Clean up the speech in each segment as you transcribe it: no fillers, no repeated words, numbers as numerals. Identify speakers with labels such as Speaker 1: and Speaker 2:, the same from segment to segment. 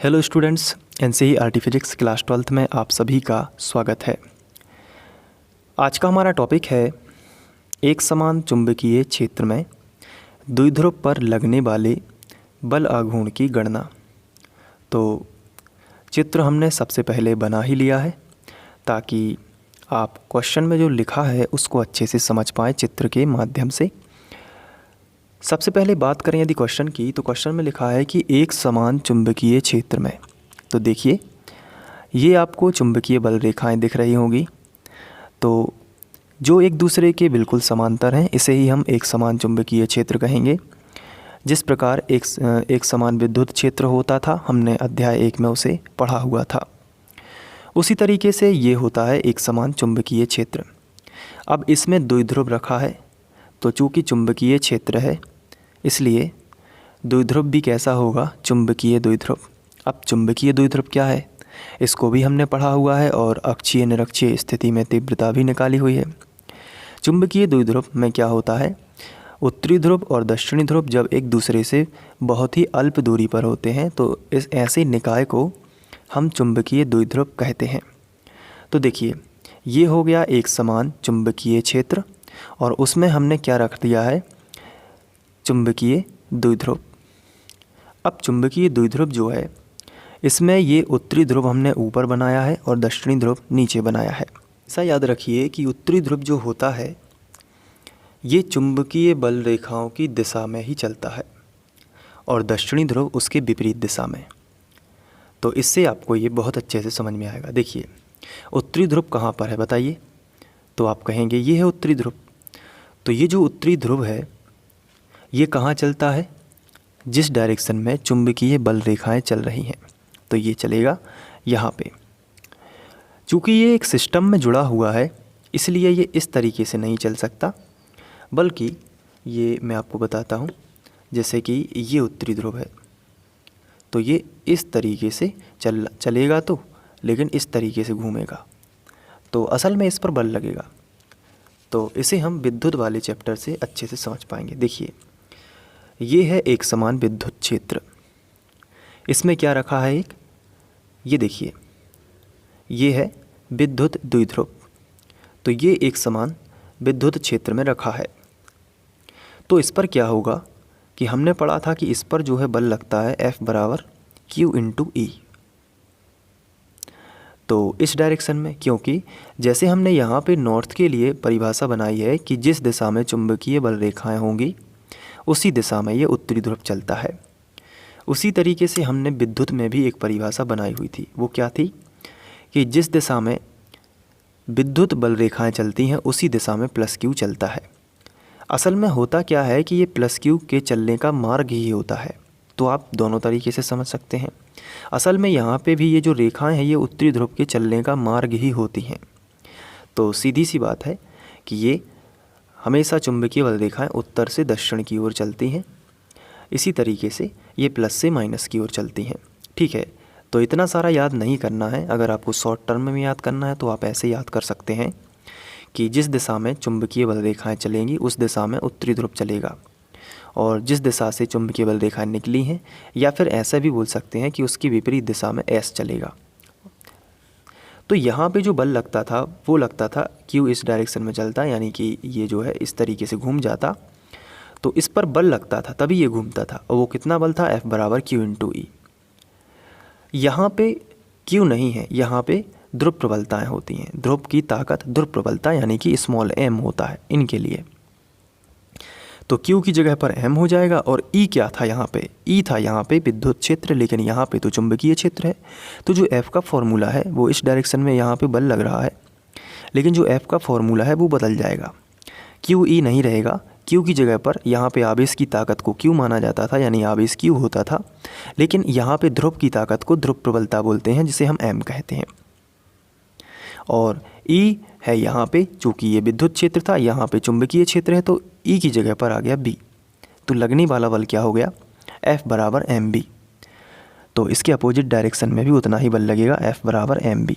Speaker 1: Hello students, NCERT physics class 12th में आप सभी का स्वागत है। आज का हमारा टॉपिक है एक समान चुंबकीय क्षेत्र में द्विध्रुव पर लगने वाले बल आघूर्ण की गणना। तो चित्र हमने सबसे पहले बना ही लिया है ताकि आप क्वेश्चन में जो लिखा है उसको अच्छे से समझ पाएँ चित्र के माध्यम से। सबसे पहले बात करें यदि क्वेश्चन की, तो क्वेश्चन में लिखा है कि एक समान चुंबकीय क्षेत्र में, तो देखिए ये आपको चुंबकीय बल रेखाएं दिख रही होंगी, तो जो एक दूसरे के बिल्कुल समांतर हैं इसे ही हम एक समान चुंबकीय क्षेत्र कहेंगे। जिस प्रकार एक समान विद्युत क्षेत्र होता था, हमने अध्याय 1 में उसे पढ़ा हुआ था, उसी तरीके से ये होता है एक समान चुंबकीय क्षेत्र। अब इसमें द्विध्रुव रखा है, तो चूँकि चुंबकीय क्षेत्र है इसलिए द्विध्रुव भी कैसा होगा, चुंबकीय द्विध्रुव। अब चुंबकीय द्विध्रुव क्या है इसको भी हमने पढ़ा हुआ है और अक्षीय निरक्षीय स्थिति में तीव्रता भी निकाली हुई है। चुंबकीय द्विध्रुव में क्या होता है, उत्तरी ध्रुव और दक्षिणी ध्रुव जब एक दूसरे से बहुत ही अल्प दूरी पर होते हैं तो इस ऐसे निकाय को हम चुंबकीय द्विध्रुव कहते हैं। तो देखिए ये हो गया एक समान चुंबकीय क्षेत्र और उसमें हमने क्या रख दिया है, चुंबकीय द्विध्रुव। अब चुंबकीय द्विध्रुव जो है इसमें ये उत्तरी ध्रुव हमने ऊपर बनाया है और दक्षिणी ध्रुव नीचे बनाया है। ऐसा याद रखिए कि उत्तरी ध्रुव जो होता है ये चुंबकीय बल रेखाओं की दिशा में ही चलता है और दक्षिणी ध्रुव उसके विपरीत दिशा में। तो इससे आपको ये बहुत अच्छे से समझ में आएगा। देखिए उत्तरी ध्रुव कहाँ पर है बताइए, तो आप कहेंगे ये है उत्तरी ध्रुव। तो ये जो उत्तरी ध्रुव है ये कहाँ चलता है, जिस डायरेक्शन में चुंबकीय बल रेखाएं चल रही हैं, तो ये चलेगा यहाँ पे। चूँकि ये एक सिस्टम में जुड़ा हुआ है इसलिए ये इस तरीके से नहीं चल सकता, बल्कि ये मैं आपको बताता हूँ। जैसे कि ये उत्तरी ध्रुव है तो ये इस तरीके से चलेगा तो, लेकिन इस तरीके से घूमेगा तो असल में इस पर बल लगेगा। तो इसे हम विद्युत वाले चैप्टर से अच्छे से समझ पाएंगे। देखिए ये है एक समान विद्युत क्षेत्र, इसमें क्या रखा है एक, ये देखिए ये है विद्युत द्विध्रुव, तो ये एक समान विद्युत क्षेत्र में रखा है। तो इस पर क्या होगा कि हमने पढ़ा था कि इस पर जो है बल लगता है F बराबर Q इंटू E। तो इस डायरेक्शन में, क्योंकि जैसे हमने यहाँ पे नॉर्थ के लिए परिभाषा बनाई है कि जिस दिशा में चुंबकीय बल रेखाएं होंगी उसी दिशा में ये उत्तरी ध्रुव चलता है, उसी तरीके से हमने विद्युत में भी एक परिभाषा बनाई हुई थी। वो क्या थी कि जिस दिशा में विद्युत बल रेखाएं चलती हैं उसी दिशा में प्लस क्यू चलता है। असल में होता क्या है कि ये प्लस क्यू के चलने का मार्ग ही होता है, तो आप दोनों तरीके से समझ सकते हैं। असल में यहाँ पे भी ये जो रेखाएं हैं ये उत्तरी ध्रुव के चलने का मार्ग ही होती हैं। तो सीधी सी बात है कि ये हमेशा चुंबकीय बल रेखाएं उत्तर से दक्षिण की ओर चलती हैं, इसी तरीके से ये प्लस से माइनस की ओर चलती हैं। ठीक है, तो इतना सारा याद नहीं करना है। अगर आपको शॉर्ट टर्म में याद करना है तो आप ऐसे याद कर सकते हैं कि जिस दिशा में चुंबकीय बल रेखाएं चलेंगी उस दिशा में उत्तरी ध्रुव चलेगा, और जिस दिशा से चुंबकीय बल रेखाएं निकली हैं, या फिर ऐसा भी बोल सकते हैं कि उसकी विपरीत दिशा में एस चलेगा। तो यहाँ पे जो बल लगता था वो लगता था क्यू इस डायरेक्शन में चलता, यानी कि ये जो है इस तरीके से घूम जाता, तो इस पर बल लगता था तभी ये घूमता था, और वो कितना बल था, F बराबर Q इंटू E। यहाँ पे Q नहीं है, यहाँ पे ध्रुव प्रबलताएँ होती हैं। ध्रुव की ताकत, ध्रुव प्रबलता यानी कि स्मॉल m होता है इनके लिए। तो Q की जगह पर m हो जाएगा, और E क्या था यहाँ पे, E था यहाँ पे विद्युत क्षेत्र, लेकिन यहाँ पे तो चुंबकीय क्षेत्र है। तो जो F का फॉर्मूला है वो इस डायरेक्शन में यहाँ पे बल लग रहा है, लेकिन जो F का फॉर्मूला है वो बदल जाएगा, Q E नहीं रहेगा। Q की जगह पर यहाँ पे आवेश की ताकत को Q माना जाता था, यानी आवेश Q होता था, लेकिन यहाँ पे ध्रुव की ताकत को ध्रुव प्रबलता बोलते हैं, जिसे हम m कहते हैं। और E है यहाँ पे, चूँकि ये विद्युत क्षेत्र था, यहाँ पे चुंबकीय क्षेत्र है, तो E की जगह पर आ गया B। तो लगने वाला बल क्या हो गया, F बराबर mb। तो इसके अपोजिट डायरेक्शन में भी उतना ही बल लगेगा, F बराबर mb।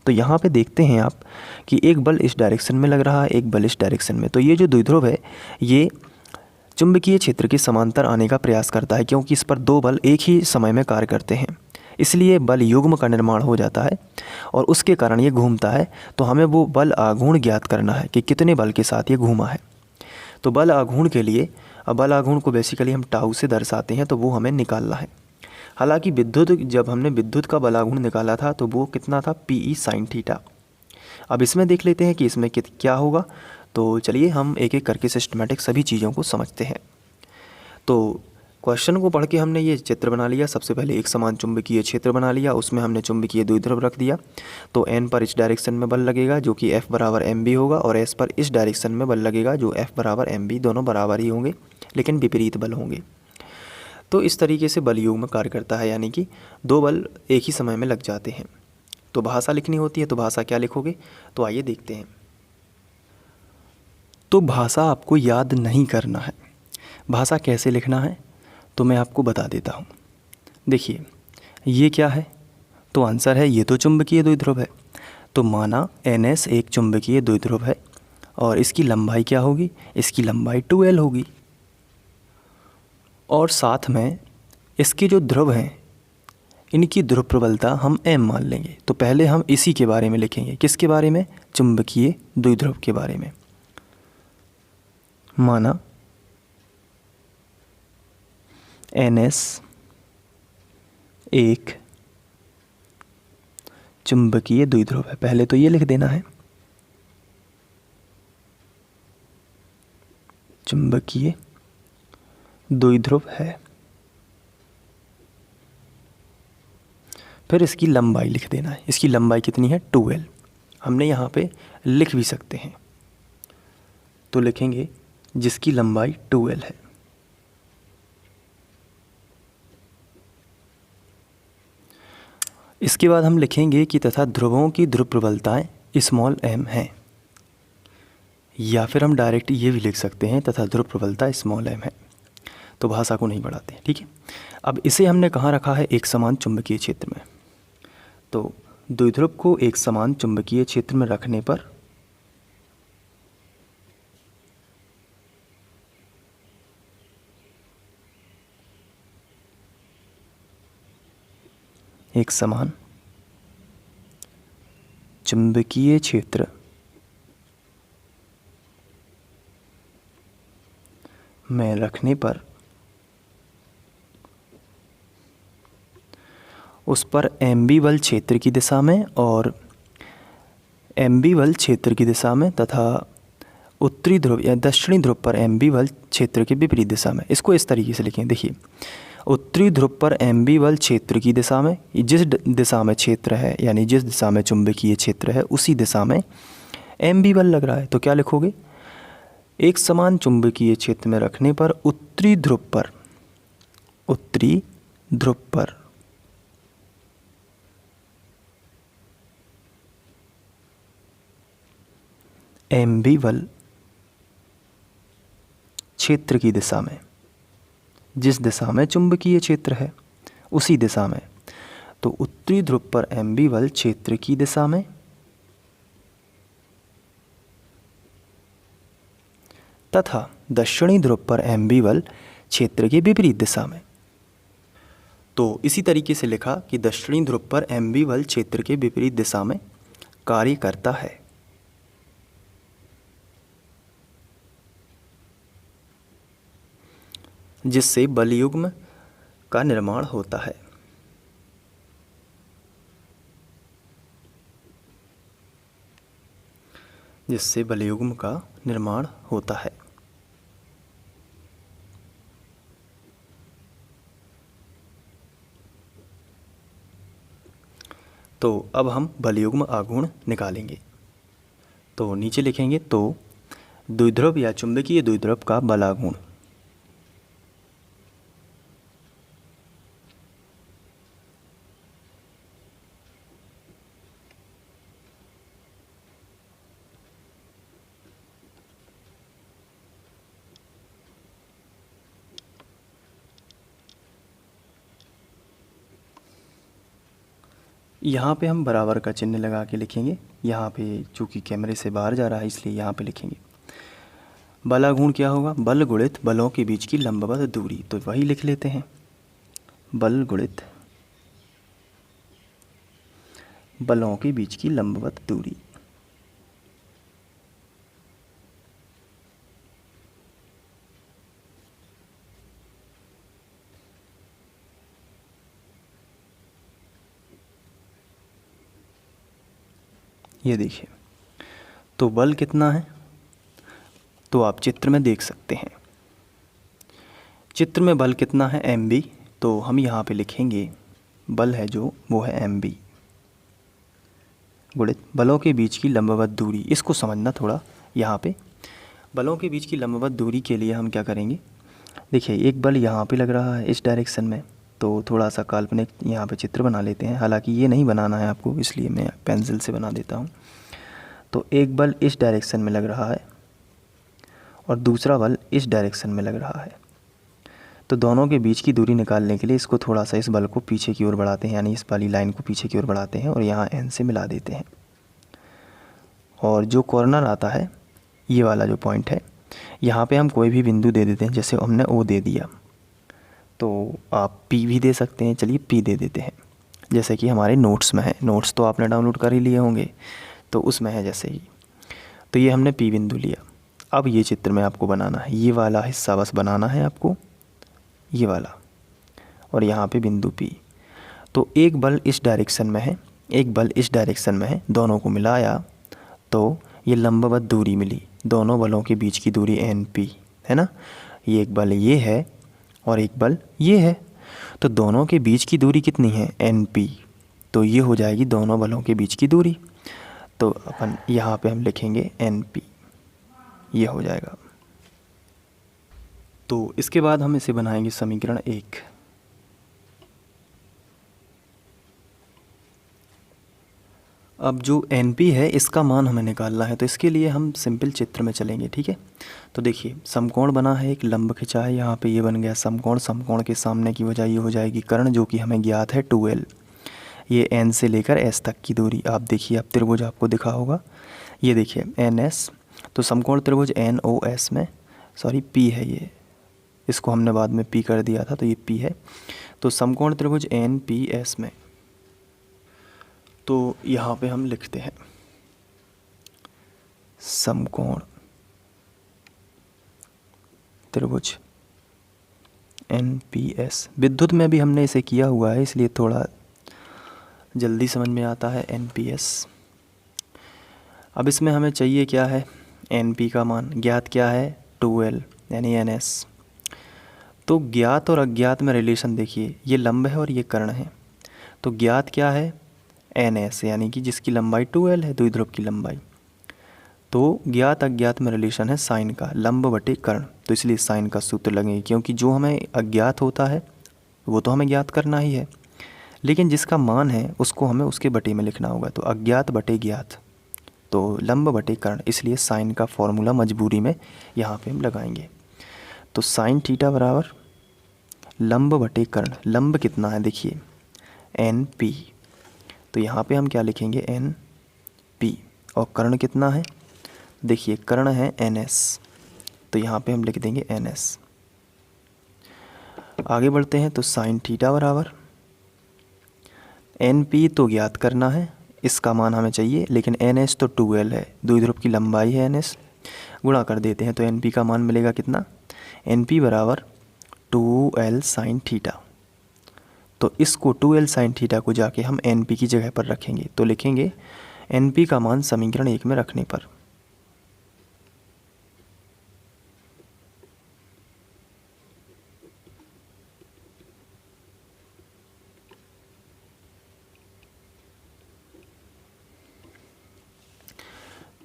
Speaker 1: तो यहाँ पे देखते हैं आप कि एक बल इस डायरेक्शन में लग रहा है, एक बल इस डायरेक्शन में। तो ये जो द्विध्रुव है ये चुंबकीय क्षेत्र के समांतर आने का प्रयास करता है, क्योंकि इस पर दो बल एक ही समय में कार्य करते हैं। इसलिए बल युग्म का निर्माण हो जाता है और उसके कारण ये घूमता है। तो हमें वो बल आघूर्ण ज्ञात करना है कि कितने बल के साथ ये घूमा है। तो बल आघूर्ण के लिए, अब बल आघूर्ण को बेसिकली हम टाउ से दर्शाते हैं, तो वो हमें निकालना है। हालांकि विद्युत, जब हमने विद्युत का बल आघूर्ण निकाला था तो वो कितना था, पी साइन थीटा। अब इसमें देख लेते हैं कि इसमें क्या होगा। तो चलिए हम एक एक करके सिस्टमेटिक सभी चीज़ों को समझते हैं। तो क्वेश्चन को पढ़ के हमने ये चित्र बना लिया। सबसे पहले एक समान चुंबकीय क्षेत्र बना लिया, उसमें हमने चुंबकीय द्विध्रुव रख दिया। तो एन पर इस डायरेक्शन में बल लगेगा जो कि F बराबर एम बी होगा, और एस पर इस डायरेक्शन में बल लगेगा जो F बराबर एम बी, दोनों बराबर ही होंगे लेकिन विपरीत बल होंगे। तो इस तरीके से बल युग्म कार्य करता है, यानी कि दो बल एक ही समय में लग जाते हैं। तो भाषा लिखनी होती है, तो भाषा क्या लिखोगे, तो आइए देखते हैं। तो भाषा आपको याद नहीं करना है। भाषा कैसे लिखना है तो मैं आपको बता देता हूँ। देखिए ये क्या है, तो आंसर है ये तो चुंबकीय द्विध्रुव है। तो माना NS एक चुंबकीय द्विध्रुव है और इसकी लंबाई क्या होगी, इसकी लंबाई 2L होगी। और साथ में इसके जो ध्रुव हैं इनकी ध्रुव प्रबलता हम m मान लेंगे। तो पहले हम इसी के बारे में लिखेंगे, किसके बारे में, चुंबकीय द्विध्रुव के बारे में। माना NS एक चुंबकीय द्विध्रुव है, पहले तो ये लिख देना है, चुंबकीय द्विध्रुव है। फिर इसकी लंबाई लिख देना है, इसकी लंबाई कितनी है, 2L। हमने यहाँ पे लिख भी सकते हैं, तो लिखेंगे जिसकी लंबाई 2L है। इसके बाद हम लिखेंगे कि तथा ध्रुवों की ध्रुव प्रबलताएं स्मॉल m हैं, या फिर हम डायरेक्ट ये भी लिख सकते हैं तथा ध्रुव प्रबलता स्मॉल m है। तो भाषा को नहीं बढ़ाते, ठीक है। अब इसे हमने कहाँ रखा है, एक समान चुंबकीय क्षेत्र में। तो द्विध्रुव को एक समान चुंबकीय क्षेत्र में रखने पर एक समान चुंबकीय क्षेत्र में रखने पर उस पर एमबी बल क्षेत्र की दिशा में और एमबी बल क्षेत्र की दिशा में तथा उत्तरी ध्रुव या दक्षिणी ध्रुव पर एमबी बल क्षेत्र के विपरीत दिशा में। इसको इस तरीके से लिखें, देखिए उत्तरी ध्रुव पर एमबी बल क्षेत्र की दिशा में, जिस दिशा में क्षेत्र है यानी जिस दिशा में चुंबकीय क्षेत्र है उसी दिशा में एमबी बल लग रहा है। तो क्या लिखोगे, एक समान चुंबकीय क्षेत्र में रखने पर उत्तरी ध्रुव पर एमबी बल क्षेत्र की दिशा में, जिस दिशा में चुंबकीय क्षेत्र है उसी दिशा में। तो उत्तरी ध्रुव पर एमबी बल क्षेत्र की दिशा में तथा दक्षिणी ध्रुव पर एमबी बल क्षेत्र के विपरीत दिशा में। तो इसी तरीके से लिखा कि दक्षिणी ध्रुव पर एमबी बल क्षेत्र के विपरीत दिशा में कार्य करता है। जिससे बल युग्म का निर्माण होता है। जिससे बल युग्म का निर्माण होता है। तो अब हम बल युग्म आघूर्ण निकालेंगे। तो नीचे लिखेंगे, तो द्विध्रुव या चुंबकीय द्विध्रुव का बल आघूर्ण यहाँ पे हम बराबर का चिन्ह लगा के लिखेंगे। यहाँ पे चूँकि कैमरे से बाहर जा रहा है इसलिए यहाँ पे लिखेंगे। बल आघूर्ण क्या होगा, बल गुणित बलों के बीच की लंबवत दूरी। तो वही लिख लेते हैं, बल गुणित बलों के बीच की लंबवत दूरी। ये देखिए, तो बल कितना है तो आप चित्र में देख सकते हैं। चित्र में बल कितना है mb, तो हम यहाँ पे लिखेंगे बल है जो वो है mb गुणित बलों के बीच की लंबवत दूरी। इसको समझना थोड़ा, यहाँ पे बलों के बीच की लंबवत दूरी के लिए हम क्या करेंगे, देखिए एक बल यहाँ पे लग रहा है इस डायरेक्शन में, तो थोड़ा सा काल्पनिक यहाँ पे चित्र बना लेते हैं। हालांकि ये नहीं बनाना है आपको, इसलिए मैं पेंसिल से बना देता हूँ। तो एक बल इस डायरेक्शन में लग रहा है और दूसरा बल इस डायरेक्शन में लग रहा है। तो दोनों के बीच की दूरी निकालने के लिए इसको थोड़ा सा इस बल को पीछे की ओर बढ़ाते हैं, यानी इस वाली लाइन को पीछे की ओर बढ़ाते हैं और यहाँ n से मिला देते हैं। और जो कॉर्नर आता है, ये वाला जो पॉइंट है, यहाँ पे हम कोई भी बिंदु दे देते हैं। जैसे हमने O दे दिया, तो आप P भी दे सकते हैं। चलिए P दे देते हैं, जैसे कि हमारे नोट्स में है। नोट्स तो आपने डाउनलोड कर ही लिए होंगे, तो उसमें है जैसे ही। तो ये हमने P बिंदु लिया। अब ये चित्र में आपको बनाना है, ये वाला हिस्सा बस बनाना है आपको, ये वाला, और यहाँ पे बिंदु P। तो एक बल इस डायरेक्शन में है, एक बल इस डायरेक्शन में है, दोनों को मिलाया तो ये लंबवत दूरी मिली। दोनों बलों के बीच की दूरी NP है ना। ये एक बल ये है और एक बल ये है, तो दोनों के बीच की दूरी कितनी है NP, तो ये हो जाएगी दोनों बलों के बीच की दूरी। तो अपन यहाँ पे हम लिखेंगे NP, ये हो जाएगा। तो इसके बाद हम इसे बनाएंगे समीकरण 1। अब जो NP है इसका मान हमें निकालना है, तो इसके लिए हम सिंपल चित्र में चलेंगे, ठीक है। तो देखिए समकोण बना है, एक लंब खिंचा है, यहाँ पे ये बन गया समकोण। समकोण के सामने की वजह ये हो जाएगी कर्ण, जो कि हमें ज्ञात है 2L। ये N से लेकर S तक की दूरी, आप देखिए, आप त्रिभुज आपको दिखा होगा, ये देखिए NS। तो समकोण त्रिभुज NOS में, सॉरी P है ये, इसको हमने बाद में P कर दिया था, तो ये P है। तो समकोण त्रिभुज NPS में, तो यहाँ पे हम लिखते हैं समकोण त्रिभुज NPS। विद्युत में भी हमने इसे किया हुआ है, इसलिए थोड़ा जल्दी समझ में आता है NPS। अब इसमें हमें चाहिए क्या है, NP का मान ज्ञात क्या है 2L यानी NS। तो ज्ञात और अज्ञात में रिलेशन देखिए, ये लंब है और ये कर्ण है। तो ज्ञात क्या है NS, यानी कि जिसकी लंबाई 2L है, द्विध्रुव की लंबाई। तो ज्ञात अज्ञात में रिलेशन है साइन का, लंब बटे कर्ण। तो इसलिए साइन का सूत्र लगेंगे, क्योंकि जो हमें अज्ञात होता है वो तो हमें ज्ञात करना ही है, लेकिन जिसका मान है उसको हमें उसके बटे में लिखना होगा। तो अज्ञात बटे ज्ञात, तो लंब बटे कर्ण, इसलिए साइन का फॉर्मूला मजबूरी में यहाँ पे हम लगाएंगे। तो साइन थीटा बराबर लंब बटे कर्ण। लंब कितना है देखिए NP, तो यहाँ पे हम क्या लिखेंगे NP। और कर्ण कितना है देखिए, कर्ण है NS, तो यहाँ पे हम लिख देंगे NS। आगे बढ़ते हैं, तो साइन थीटा बराबर NP तो ज्ञात करना है, इसका मान हमें चाहिए, लेकिन NS तो 2L है, द्विध्रुव की लंबाई है NS, गुणा कर देते हैं तो NP का मान मिलेगा कितना, NP बराबर 2L साइन थीटा। तो इसको 2L साइन थीटा को जाके हम NP की जगह पर रखेंगे, तो लिखेंगे NP का मान समीकरण 1 में रखने पर।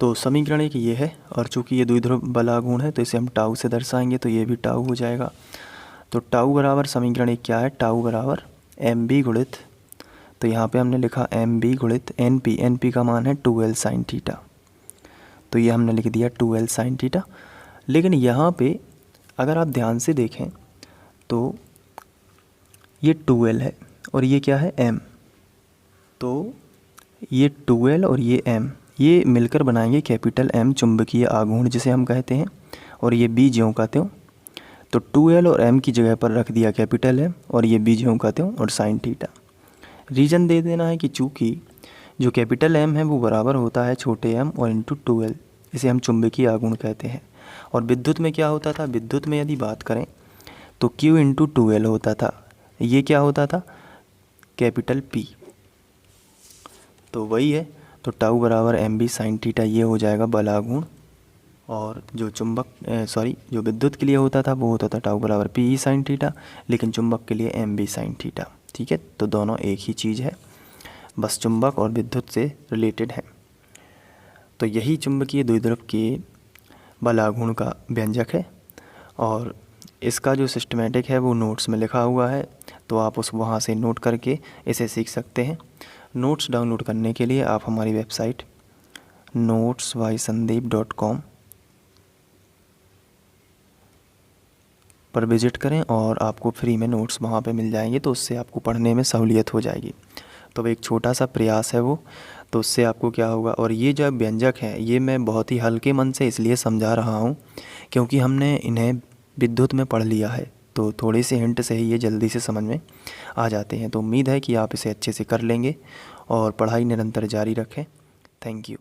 Speaker 1: तो समीकरण 1 ये है, और चूंकि ये द्विध्रुव बलागुण है तो इसे हम टाउ से दर्शाएंगे, तो ये भी टाउ हो जाएगा। तो टाउ बराबर समीकरण 1 क्या है, टाउ बराबर MB गुणित, तो यहाँ पे हमने लिखा MB गुणित NP। NP का मान है 2L साइन थीटा, तो ये हमने लिख दिया 2L साइन थीटा। लेकिन यहाँ पे अगर आप ध्यान से देखें तो ये 2L है और ये क्या है M, तो ये 2L और ये M, ये मिलकर बनाएंगे कैपिटल M चुंबकीय आघूर्ण जिसे हम कहते हैं, और ये B ज्यों का त्यों। तो 2L और M की जगह पर रख दिया कैपिटल M, और ये B ज्यों का त्यों और साइन थीटा। रीजन दे देना है कि चूँकि जो कैपिटल एम है वो बराबर होता है छोटे एम और इंटू 2L, इसे हम चुंबकीय आघूर्ण कहते हैं। और विद्युत में क्या होता था, विद्युत में यदि बात करें तो Q इंटू 2L होता था। ये क्या होता था, कैपिटल P। तो वही है, तो टाउ बराबर MB साइन थीटा, ये हो जाएगा बल आघूर्ण। और जो जो विद्युत के लिए होता था वो होता था टाउ बराबर PE साइन थीटा, लेकिन चुंबक के लिए MB साइन थीटा। ठीक है, तो दोनों एक ही चीज़ है, बस चुंबक और विद्युत से रिलेटेड है। तो यही चुंबकीय द्विध्रुव के बल आघूर्ण का व्यंजक है। और इसका जो सिस्टमेटिक है वो नोट्स में लिखा हुआ है, तो आप वहाँ से नोट करके इसे सीख सकते हैं। नोट्स डाउनलोड करने के लिए आप हमारी वेबसाइट notesbysandeep.com पर विज़िट करें और आपको फ्री में नोट्स वहाँ पे मिल जाएंगे, तो उससे आपको पढ़ने में सहूलियत हो जाएगी। तो एक छोटा सा प्रयास है वो, तो उससे आपको क्या होगा। और ये जो व्यंजक हैं ये मैं बहुत ही हल्के मन से इसलिए समझा रहा हूँ क्योंकि हमने इन्हें विद्युत में पढ़ लिया है, तो थोड़ी सी हिंट से ही ये जल्दी से समझ में आ जाते हैं। तो उम्मीद है कि आप इसे अच्छे से कर लेंगे और पढ़ाई निरंतर जारी रखें। Thank you.